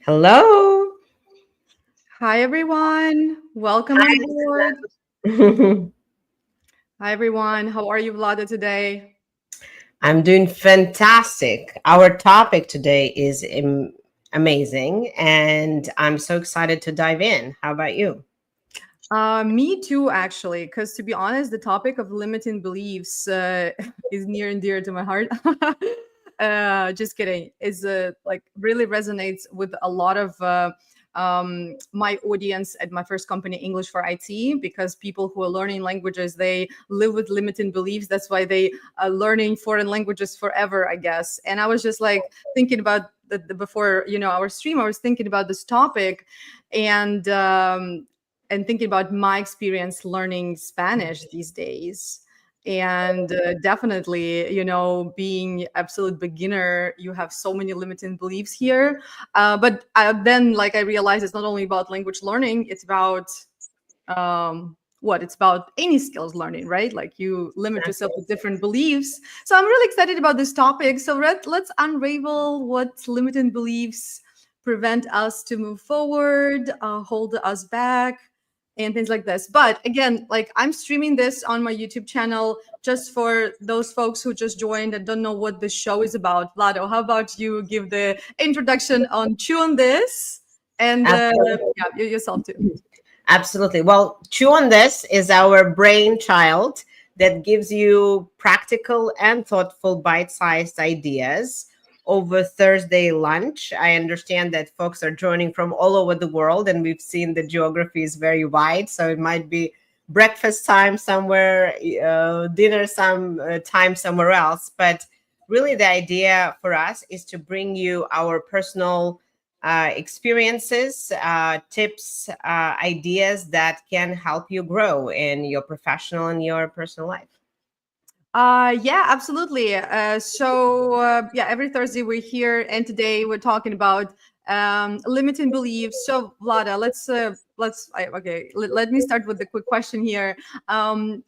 Hello. Hi, everyone. Welcome on board. Hi. Hi, everyone. How are you, Vlada, today? I'm doing fantastic. Our topic today is amazing, and I'm so excited to dive in. How about you? Me too, actually, because to be honest, the topic of limiting beliefs is near and dear to my heart. Just kidding. Is like really resonates with a lot of my audience at my first company, English for IT, because people who are learning languages they live with limiting beliefs. That's why they are learning foreign languages forever, I guess. And I was just like thinking about before our stream. I was thinking about this topic, and thinking about my experience learning Spanish these days. And definitely, being absolute beginner, you have so many limiting beliefs here. But then, like, I realized it's not only about language learning; it's about what it's about any skills learning, right? Like you limit yourself with different beliefs. So I'm really excited about this topic. So let's unravel what limiting beliefs prevent us to move forward, hold us back, and things like this. But again, like I'm streaming this on my YouTube channel just for those folks who just joined and don't know what the show is about. Vlado, how about you give the introduction on Chew on This and Absolutely. yeah, you yourself too. Absolutely. Well, Chew on This is our brainchild that gives you practical and thoughtful bite sized ideas over Thursday lunch. I understand that folks are joining from all over the world, and we've seen the geography is very wide. So it might be breakfast time somewhere, dinner some time somewhere else. But really, the idea for us is to bring you our personal experiences, tips, ideas that can help you grow in your professional and your personal life. Yeah, absolutely. Yeah, every Thursday we're here, and today we're talking about limiting beliefs. So, Vlada, let me start with the quick question here.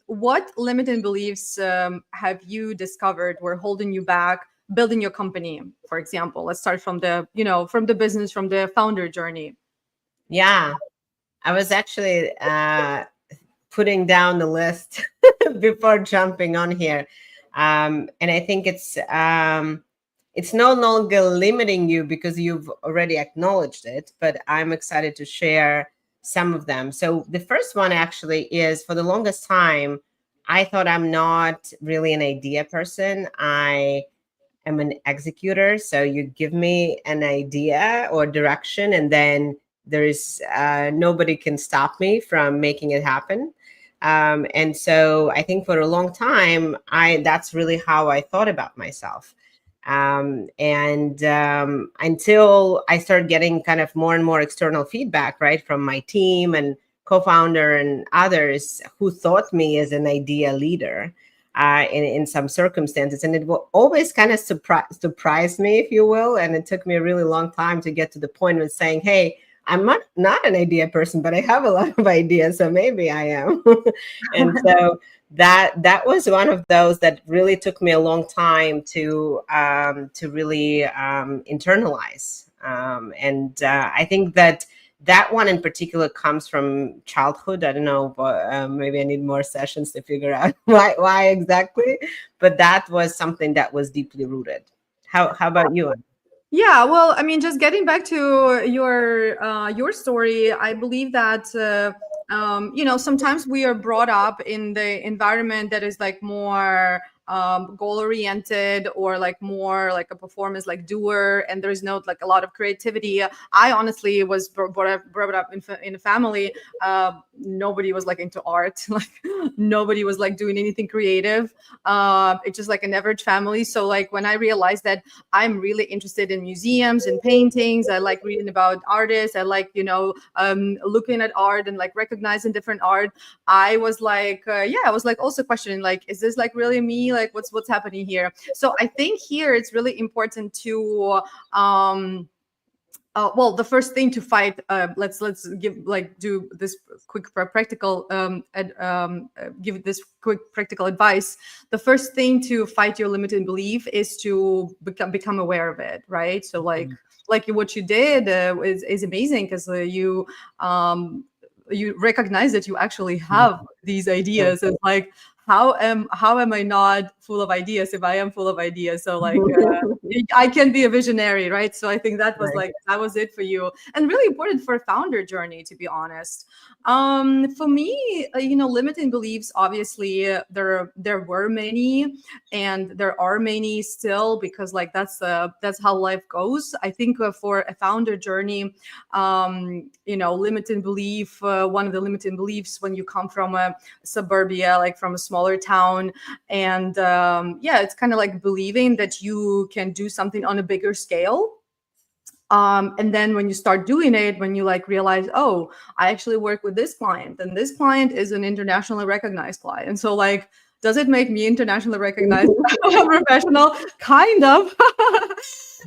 What limiting beliefs have you discovered were holding you back building your company? For example, let's start from from the business, from the founder journey. Yeah, I was actually putting down the list before jumping on here. And I think it's no longer limiting you because you've already acknowledged it, but I'm excited to share some of them. So the first one actually is, for the longest time, I thought I'm not really an idea person. I am an executor. So you give me an idea or direction, and then there is nobody can stop me from making it happen. And so I think for a long time, I that's really how I thought about myself. And until I started getting kind of more and more external feedback, right, from my team and co-founder and others who thought me as an idea leader in some circumstances. And it will always kind of surprise me, if you will. And it took me a really long time to get to the point of saying, hey, I'm not an idea person, but I have a lot of ideas, so maybe I am. And so that was one of those that really took me a long time to really internalize. And I think that one in particular comes from childhood. I don't know, but maybe I need more sessions to figure out why exactly. But that was something that was deeply rooted. How about you? Yeah, well, I mean, just getting back to your story, I believe that sometimes we are brought up in the environment that is like more goal oriented or like more like a performance like doer, and there's no like a lot of creativity. I honestly was brought up in a family. Nobody was like into art, like nobody was like doing anything creative. It's just like an average family. So like when I realized that I'm really interested in museums and paintings. I like reading about artists. I like, looking at art and like recognizing different art. I was like, I was like also questioning, like, is this like really me? Like, what's happening here? So I think here it's really important to well, the first thing to fight, let's give like do this quick practical give this quick practical advice. The first thing to fight your limiting belief is to become aware of it, right? So like what you did is amazing, because you recognize that you actually have these ideas. And like, how am I not full of ideas if I am full of ideas? So like I can be a visionary, right? So I think that was Right. like, that was it for you, and really important for a founder journey, to be honest. For me, limiting beliefs, obviously, there were many, and there are many still, because like that's how life goes. I think for a founder journey, limiting belief, one of the limiting beliefs when you come from a suburbia, like from a smaller town, and yeah, it's kind of like believing that you can do something on a bigger scale. And then when you start doing it, when you like realize, oh, I actually work with this client, and this client is an internationally recognized client. So like, does it make me internationally recognized professional? Kind of.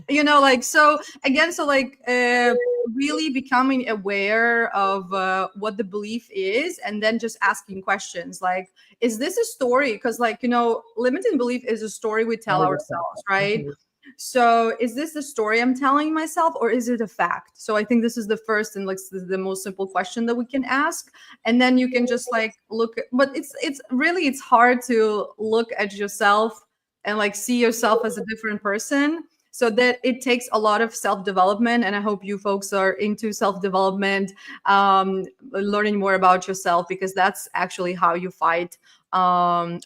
Like, so again, so like really becoming aware of what the belief is, and then just asking questions like, is this a story? Because like, limiting belief is a story we tell ourselves, right? Mhm. So is this the story I'm telling myself, or is it a fact? So I think this is the first and like the most simple question that we can ask. And then you can just like look, but it's hard to look at yourself and like see yourself as a different person. So that it takes a lot of self-development. And I hope you folks are into self-development, learning more about yourself, because that's actually how you fight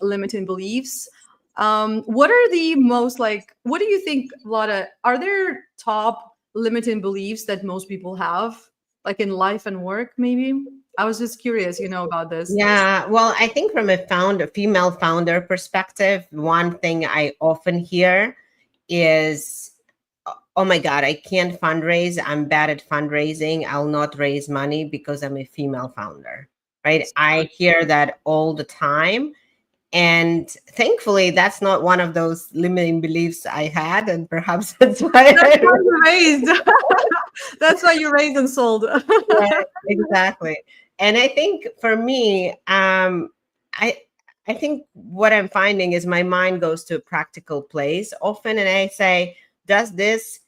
limiting beliefs. What are the most like, what do you think, Vlada, are there top limiting beliefs that most people have, like in life and work, maybe? I was just curious, about this. Yeah, well, I think from a female founder perspective, one thing I often hear is, oh my God, I can't fundraise. I'm bad at fundraising. I'll not raise money because I'm a female founder, right? I hear that all the time. And thankfully, that's not one of those limiting beliefs I had. And perhaps that's why That's why you raised. That's why you raised and sold. right, exactly. And I think for me, I I think what I'm finding is my mind goes to a practical place often, and I say, does this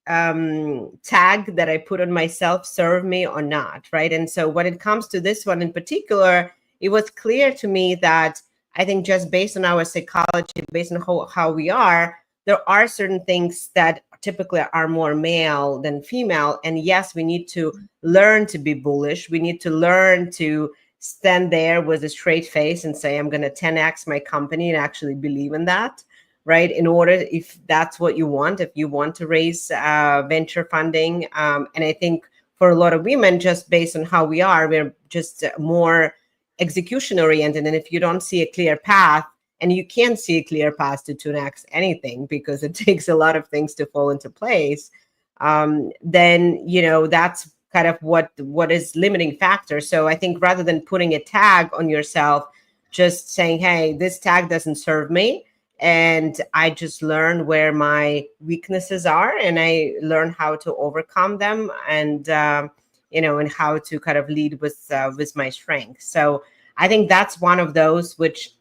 tag that I put on myself serve me or not, right? And so when it comes to this one in particular, it was clear to me that I think just based on our psychology, based on how we are, there are certain things that typically are more male than female. And yes, we need to learn to be bullish. We need to learn to stand there with a straight face and say, I'm going to 10x my company, and actually believe in that, right? In order, if that's what you want, if you want to raise venture funding. And I think for a lot of women, just based on how we are, we're just more execution oriented. And if you don't see a clear path, and you can't see a clear path to 2x anything, because it takes a lot of things to fall into place, then that's kind of what is limiting factor. So I think rather than putting a tag on yourself, just saying, hey, this tag doesn't serve me, and I just learn where my weaknesses are, and I learn how to overcome them, and and how to kind of lead with my strengths. So I think that's one of those which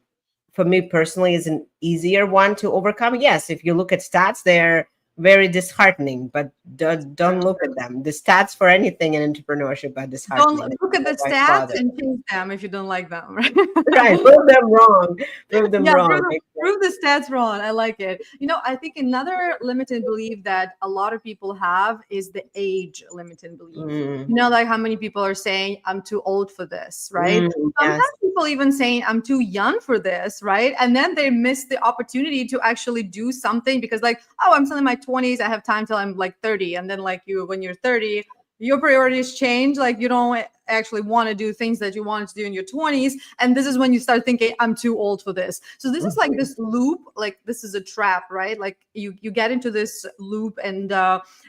for me personally is an easier one to overcome. Yes, if you look at stats, they're very disheartening, but don't look at them. The stats for anything in entrepreneurship are Don't disheartening. look at the Why stats bother? and change them if you don't like them, right? Right, prove them wrong. Prove them Yeah, wrong. prove the stats wrong. I like it. I think another limited belief that a lot of people have is the age limited belief. Mm, Like how many people are saying, I'm too old for this, right? Sometimes yes. people even saying, I'm too young for this, right? And then they miss the opportunity to actually do something, because like, oh, I'm still in my 20s. I have time till I'm like 30. And then like when you're 30, your priorities change. Like you don't actually want to do things that you wanted to do in your 20s, and this is when you start thinking, I'm too old for this. So this is like this loop, like this is a trap, right? Like you get into this loop. And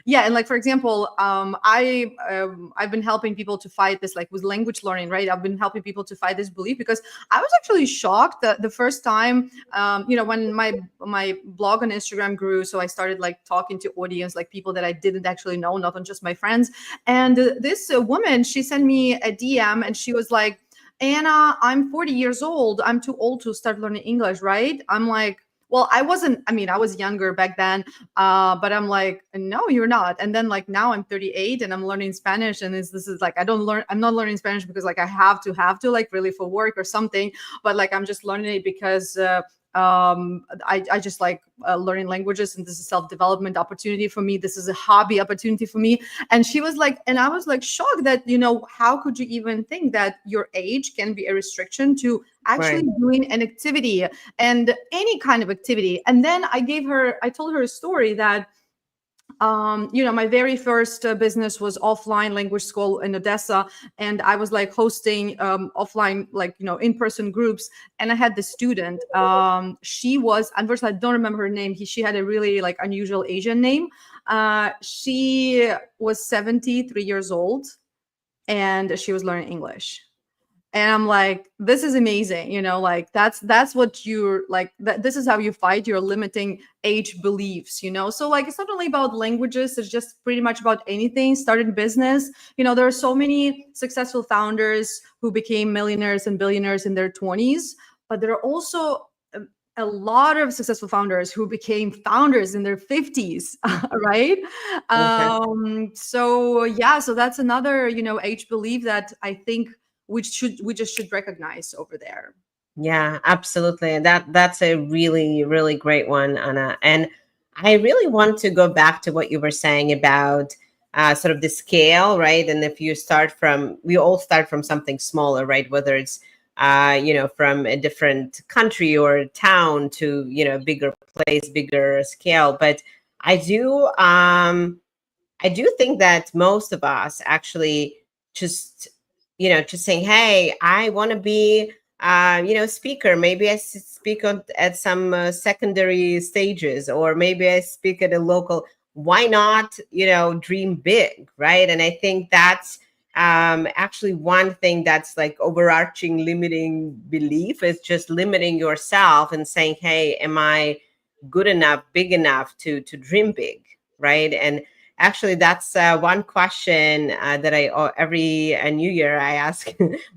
yeah, and like for example, I've been helping people to fight this, like with language learning, right? I've been helping people to fight this belief, because I was actually shocked that the first time, when my blog on Instagram grew, so I started like talking to audience, like people that I didn't actually know, not on just my friends. And this woman, she sent me a DM, and she was like, Anna, I'm 40 years old. I'm too old to start learning English, right? I'm like, well, I wasn't, I mean, I was younger back then, but I'm like, no, you're not. And then like now I'm 38 and I'm learning Spanish. And this is like, I'm not learning Spanish because like I have to like really for work or something, but like I'm just learning it because I just like learning languages, and this is self-development opportunity for me. This is a hobby opportunity for me. And she was like, and I was like shocked that, how could you even think that your age can be a restriction to actually Right. doing an activity, and any kind of activity. And then I told her a story that my very first business was offline language school in Odessa, and I was like hosting offline, like in-person groups. And I had this student. She was, unfortunately, I don't remember her name. She had a really like unusual Asian name. She was 73 years old, and she was learning English. And I'm like, this is amazing, like that's what you're like, this is how you fight your limiting age beliefs. So like, it's not only about languages, it's just pretty much about anything. Starting business, there are so many successful founders who became millionaires and billionaires in their 20s, but there are also a lot of successful founders who became founders in their 50s. Right. Okay. So yeah, so that's another age belief that I think we just should recognize over there. Yeah, absolutely. And that's a really, really great one, Anna. And I really want to go back to what you were saying about sort of the scale, right? And if you start from, we all start from something smaller, right? Whether it's from a different country or town to, bigger place, bigger scale. But I do, I do think that most of us actually just, just saying, hey, I want to be, speaker. Maybe I speak at some secondary stages, or maybe I speak at a local. Why not, dream big, right? And I think that's actually one thing that's like overarching limiting belief is just limiting yourself and saying, hey, am I good enough, big enough to dream big, right? And actually, that's one question that every New Year I ask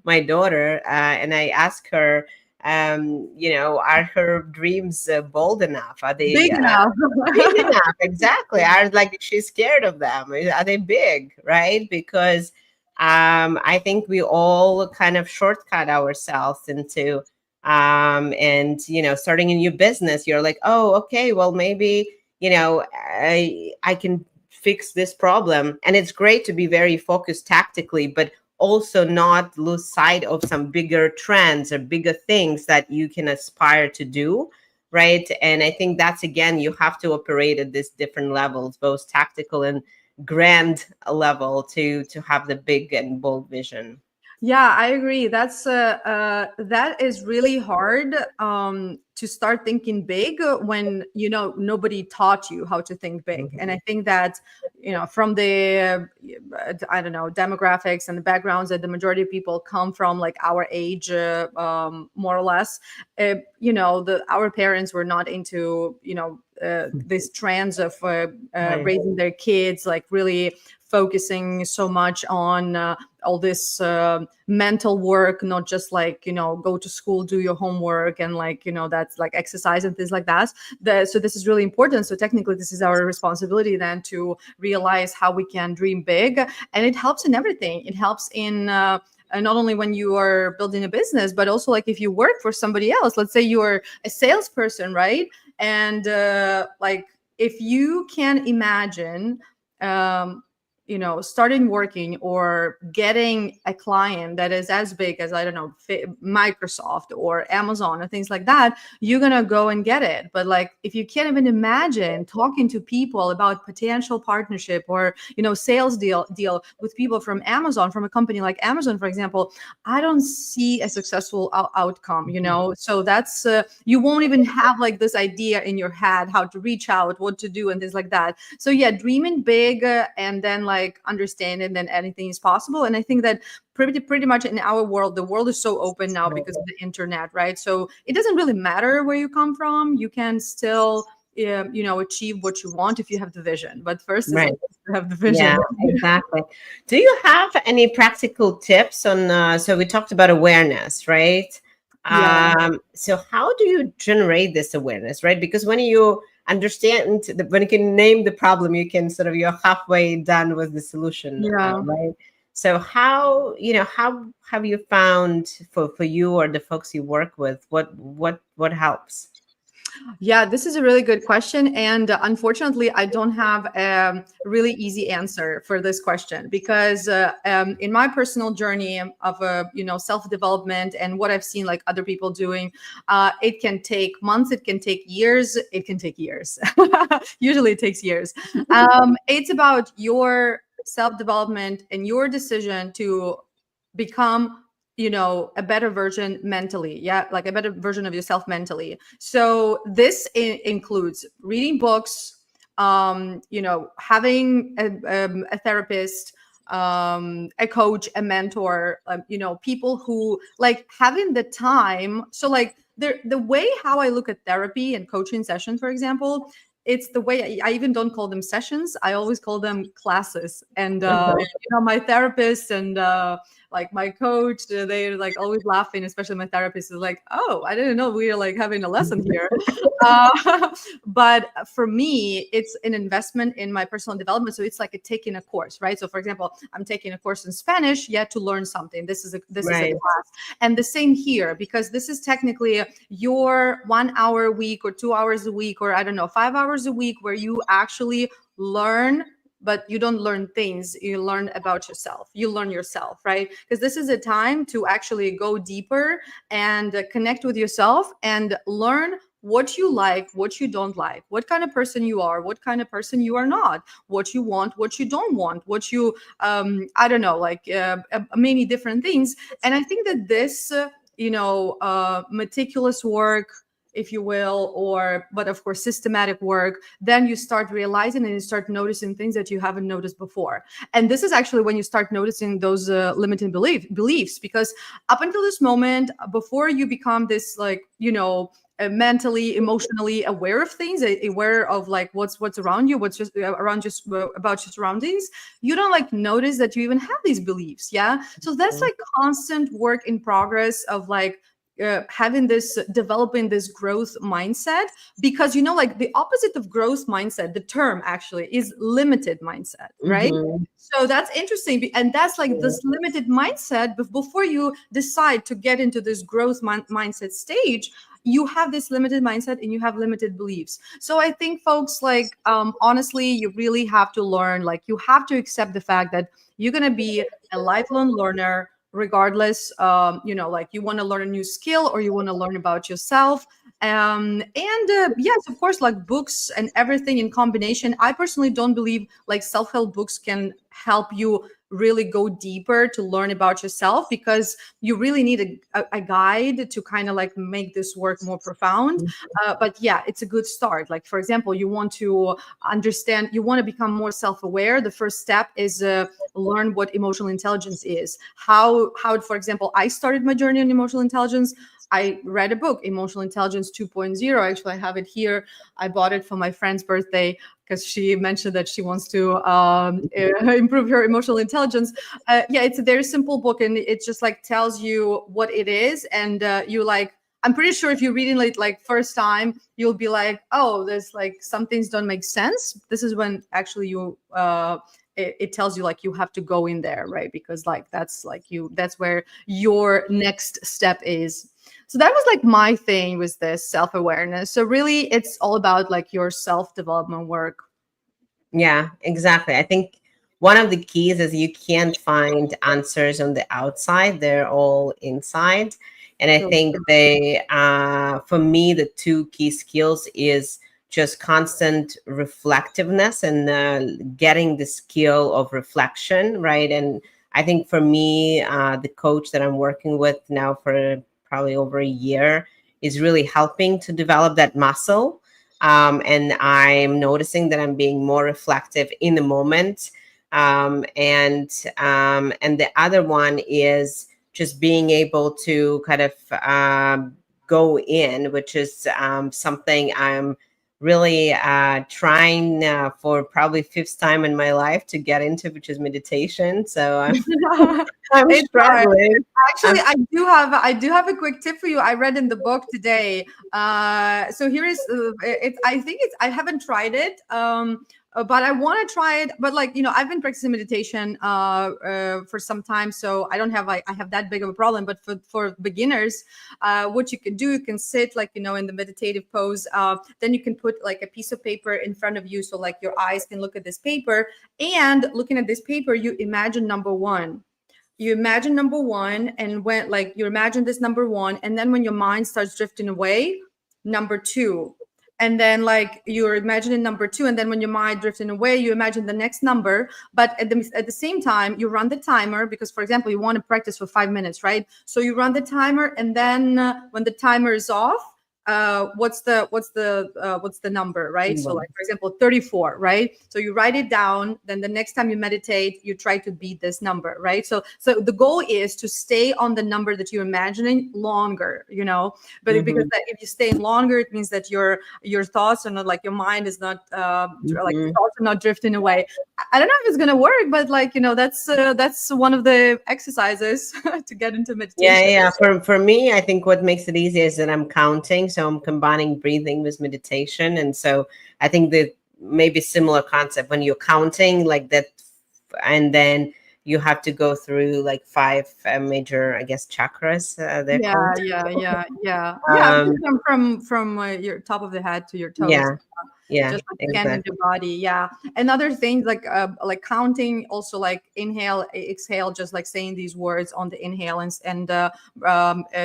my daughter, and I ask her, are her dreams bold enough? Are they Big enough. big enough? Exactly. Are like she's scared of them? Are they big? Right? Because I think we all kind of shortcut ourselves into and starting a new business. You're like, oh, okay, well maybe I can fix this problem. And it's great to be very focused tactically, but also not lose sight of some bigger trends or bigger things that you can aspire to do, right? And I think that's, again, you have to operate at these different levels, both tactical and grand level, to have the big and bold vision. Yeah, I agree. That is really hard to start thinking big when nobody taught you how to think big. And I think that from the I don't know, demographics and the backgrounds that the majority of people come from, like our age, more or less, our parents were not into these trends of Right. raising their kids, like really focusing so much on all this mental work, not just like go to school, do your homework, and like that's like exercise and things like that. So this is really important. So technically this is our responsibility then to realize how we can dream big. And it helps in everything. It helps in not only when you are building a business, but also like if you work for somebody else. Let's say you're a salesperson, right? And like if you can imagine starting working or getting a client that is as big as, I don't know, Microsoft or Amazon or things like that, you're gonna go and get it. But like, if you can't even imagine talking to people about potential partnership or sales deal with people from Amazon, from a company like Amazon, for example, I don't see a successful outcome. So that's you won't even have like this idea in your head how to reach out, what to do, and things like that. So yeah, dreaming big, and then like understanding that anything is possible. And I think that pretty much in our world, the world is so open now because of the internet, right? So it doesn't really matter where you come from. You can still achieve what you want if you have the vision. But first is Right. like to have the Yeah, vision. exactly. Do you have any practical tips on, so we talked about awareness, right? Yeah. So how do you generate this awareness, right? Because when you understand, when you can name the problem, you can sort of, you're halfway done with the solution, Yeah. right? So how have you found for you or the folks you work with, what helps? Yeah, this is a really good question. And unfortunately, I don't have a really easy answer for this question because in my personal journey of self development and what I've seen like other people doing, it can take months, it can take years, it can take years. Usually it takes years. It's about your self development and your decision to become a better version mentally, yeah, like a better version of yourself mentally. So this includes reading books, having a therapist, a coach, a mentor, people who like having the time. So like the way how I look at therapy and coaching sessions, for example, it's the way I even don't call them sessions, I always call them classes. And my therapist and like my coach, they're like always laughing, especially my therapist is like, oh, I didn't know we were like having a lesson here. But for me, it's an investment in my personal development. So it's like taking a course, right? So for example, I'm taking a course in Spanish yet to learn something. This is a Right. class. And the same here, because this is technically your 1 hour a week or 2 hours a week, or I don't know, 5 hours a week where you actually learn. But you don't learn things, you learn about yourself, you learn yourself, right? Because this is a time to actually go deeper and connect with yourself and learn what you like, what you don't like, what kind of person you are, what kind of person you are not, what you want, what you don't want, what you I don't know, like many different things. And I think that this meticulous work, if you will, or but of course systematic work, then you start realizing and you start noticing things that you haven't noticed before. And this is actually when you start noticing those limiting beliefs, because up until this moment, before you become this like mentally, emotionally aware of things, aware of like what's around you, what's just around just about your surroundings, you don't like notice that you even have these beliefs. Yeah, so that's like constant work in progress of like having this, developing this growth mindset. Because like the opposite of growth mindset, the term actually is limited mindset, right? Mm-hmm. So that's interesting. And that's like this limited mindset. Before you decide to get into this growth mindset stage, you have this limited mindset and you have limited beliefs. So I think folks, like honestly, you really have to learn, like you have to accept the fact that you're going to be a lifelong learner, regardless. Like you want to learn a new skill or you want to learn about yourself. And yes, of course, like books and everything in combination. I personally don't believe like self-help books can help you really go deeper to learn about yourself, because you really need a guide to kind of like make this work more profound. But yeah, it's a good start. Like for example, you want to understand, you want to become more self-aware. The first step is learn what emotional intelligence is. How for example, I started my journey on emotional intelligence. I read a book, Emotional Intelligence 2.0. Actually, I have it here. I bought it for my friend's birthday because she mentioned that she wants to improve her emotional intelligence. Yeah, it's a very simple book, and it just like tells you what it is. And you like, I'm pretty sure if you're reading it like first time, you'll be like, oh, there's like some things don't make sense. This is when actually you it tells you like you have to go in there, right? Because like that's where your next step is. So that was like my thing with this self-awareness. So really it's all about like your self-development work. Yeah, exactly. I think one of the keys is you can't find answers on the outside, they're all inside. And I So think they, for me, the two key skills is just constant reflectiveness and getting the skill of reflection, right? And I think for me, the coach that I'm working with now for probably over a year is really helping to develop that muscle. And I'm noticing that I'm being more reflective in the moment. And the other one is just being able to kind of go in, which is something I'm really trying for probably fifth time in my life to get into, which is meditation. So I'm it's hard. struggling. Actually, I do have a quick tip for you. I read in the book today. So here is it. I think it's. I haven't tried it. But I want to try it. But like I've been practicing meditation for some time, so I don't have like I have that big of a problem. But for beginners, what you can do, you can sit like in the meditative pose. Then you can put like a piece of paper in front of you, so like your eyes can look at this paper. And looking at this paper, you imagine number one. You imagine number one, and when like you imagine this number one, and then when your mind starts drifting away, number two. And then like you're imagining number two, and then when your mind drifting away, you imagine the next number. But at the same time, you run the timer, because for example, you want to practice for 5 minutes, right? So you run the timer, and then when the timer is off, what's the number, right? So like for example 34, right? So you write it down, then the next time you meditate, you try to beat this number, right? So the goal is to stay on the number that you're imagining longer, but because that, if you stay in longer, it means that your thoughts are not like, your mind is not like your thoughts are not drifting away. I don't know if it's gonna work, but like that's one of the exercises to get into meditation. Yeah. For me, I think what makes it easier is that I'm counting, so I'm combining breathing with meditation, and so I think that maybe similar concept when you're counting like that, and then you have to go through like five major, I guess, chakras. They're Yeah, called. yeah. Um, From your top of the head to your toes, yeah, yeah, just like scanning the exactly. body. Yeah. Another thing, like counting, also like inhale, exhale, just like saying these words on the inhale, and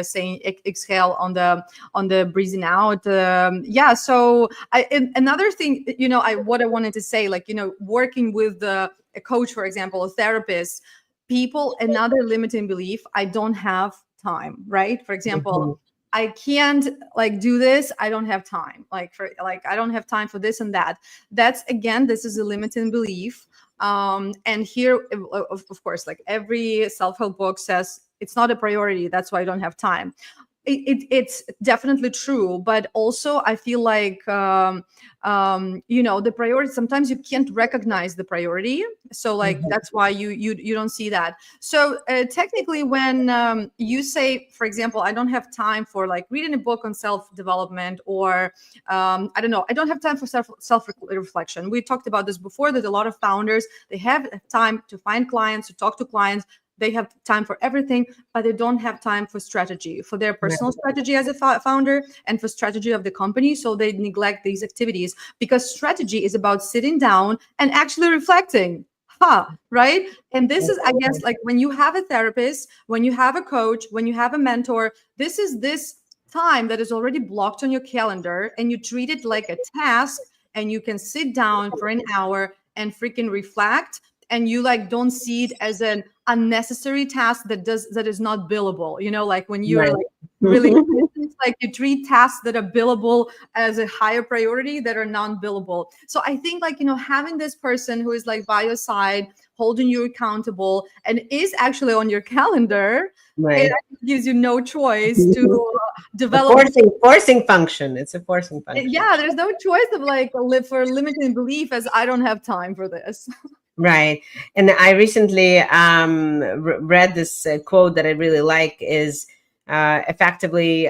saying exhale on the breathing out. Yeah. So another thing, what I wanted to say, like working with a coach, for example, a therapist, people, another limiting belief, I don't have time, right? For example, Mhm. I can't like do this, I don't have time, like for like I don't have time for this and that. That's, again, this is a limiting belief. And here, of course, like every self-help book says, it's not a priority, that's why I don't have time. It's definitely true, but also I feel like the priority, sometimes you can't recognize the priority, so like Mhm. that's why you don't see that. So technically, when you say, for example, I don't have time for like reading a book on self development, or I don't know, I don't have time for self reflection. We talked about this before, that a lot of founders, they have time to find clients, to talk to clients, they have time for everything, but they don't have time for strategy, for their personal strategy as a founder, and for strategy of the company. So they neglect these activities, because strategy is about sitting down and actually reflecting. Right? And this is, I guess, like when you have a therapist, when you have a coach, when you have a mentor, this is this time that is already blocked on your calendar, and you treat it like a task, and you can sit down for an hour and freaking reflect, and you like don't see it as an unnecessary task that is not billable, like when you're Right. like really it's like you treat tasks that are billable as a higher priority that are non-billable. So I think like having this person who is like by your side, holding you accountable, and is actually on your calendar, it Right. actually gives you no choice to A develop. forcing function. It's a forcing function. Yeah, there's no choice of like live for limiting belief as I don't have time for this. Right. And I recently read this quote that I really like is effectively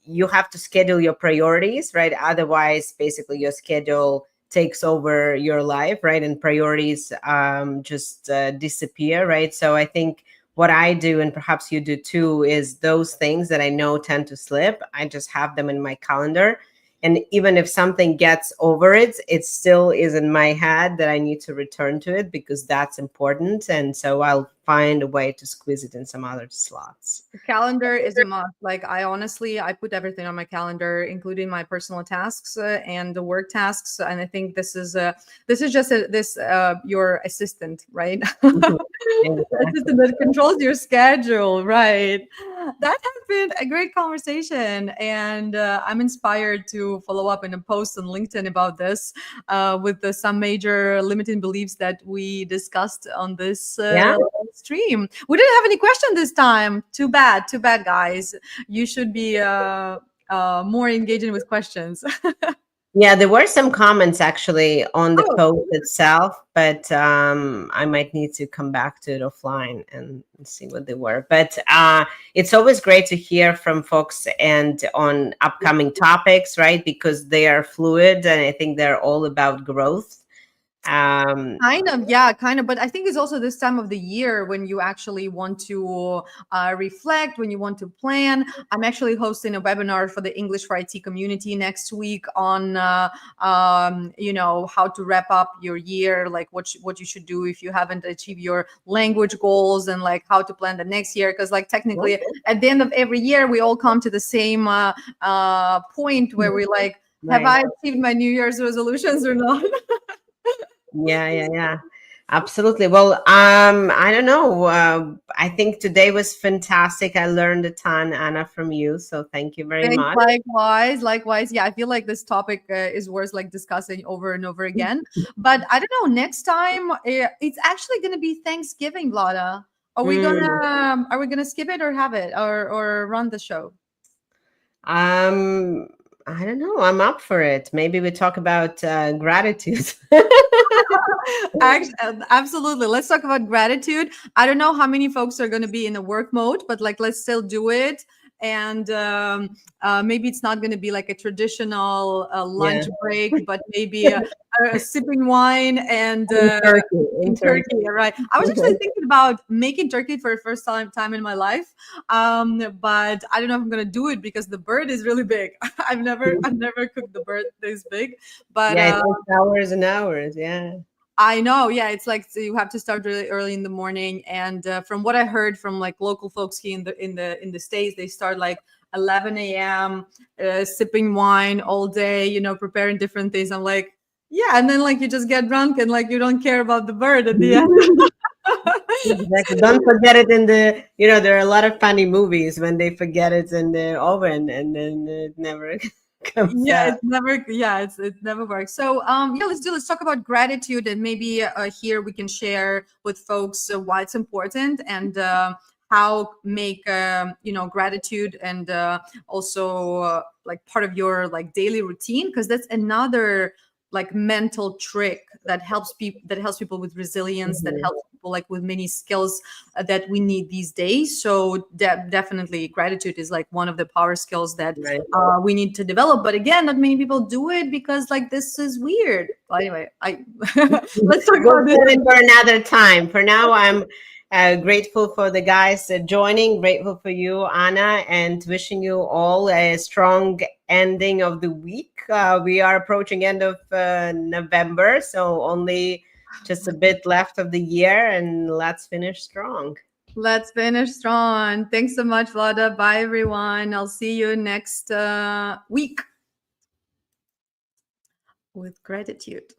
you have to schedule your priorities, right? Otherwise, basically, your schedule takes over your life, right? And priorities just disappear, right? So I think what I do, and perhaps you do too, is those things that I know tend to slip, I just have them in my calendar. And even if something gets over it, it still is in my head that I need to return to it because that's important. And so I'll find a way to squeeze it in some other slots. The calendar is a must. Like I honestly, I put everything on my calendar, including my personal tasks and the work tasks. And I think this is just this your assistant, right? Mhm. The assistant that controls your schedule, right? That has been a great conversation, and I'm inspired to follow up in a post on LinkedIn about this with some major limiting beliefs that we discussed on this Yeah. stream. We didn't have any question this time. Too bad, guys. You should be more engaging with questions. Yeah, there were some comments actually on the Oh, post itself, but I might need to come back to it offline and see what they were. But it's always great to hear from folks and on upcoming topics, right? Because they are fluid and I think they're all about growth. Um, kind of, yeah, kind of. But I think it's also this time of the year when you actually want to reflect, when you want to plan. I'm actually hosting a webinar for the English for IT community next week on, how to wrap up your year, like what you should do if you haven't achieved your language goals, and like how to plan the next year. Because like technically, at the end of every year, we all come to the same point where we like, have right. I achieved my New Year's resolutions or not? Yeah. Absolutely. Well, I don't know. I think today was fantastic. I learned a ton, Anna, from you. So thank you very Thanks, much. likewise. Yeah, I feel like this topic is worth like discussing over and over again. But I don't know. Next time, it's actually going to be Thanksgiving, Vlada. Mm. Are we gonna skip it or have it or run the show? Um, I don't know. I'm up for it. Maybe we talk about gratitude. Absolutely. Let's talk about gratitude. I don't know how many folks are going to be in a work mode, but like, let's still do it. And maybe it's not going to be like a traditional Yeah. lunch break, but maybe sipping wine and In Turkey. In in Turkey. Turkey. Right. I was actually thinking about making turkey for the first time in my life, but I don't know if I'm going to do it because the bird is really big. I've never cooked the bird this big, but Yeah, it takes hours and hours. Yeah. I know, yeah, it's like so you have to start really early in the morning, and from what I heard from like local folks here in the states, they start like 11 a.m. Sipping wine all day, preparing different things. I'm like, yeah, and then like you just get drunk and like you don't care about the bird at the end. Exactly. Don't forget it in there are a lot of funny movies when they forget it in the oven and then it never comes Yeah, out. it never works. So yeah, let's talk about gratitude, and maybe here we can share with folks why it's important, and how make gratitude and also like part of your like daily routine, because that's another like mental trick that helps people with resilience, that Mhm. helps people like with many skills that we need these days. So definitely gratitude is like one of the power skills that Right. we need to develop. But again, not many people do it because like this is weird. Well, anyway, I let's talk We'll about this. save it for another time. For now, I'm grateful for the guys joining, grateful for you, Anna, and wishing you all a strong ending of the week. We are approaching end of November, so only just a bit left of the year, and let's finish strong. Let's finish strong. Thanks so much, Vlada. Bye, everyone. I'll see you next week with gratitude.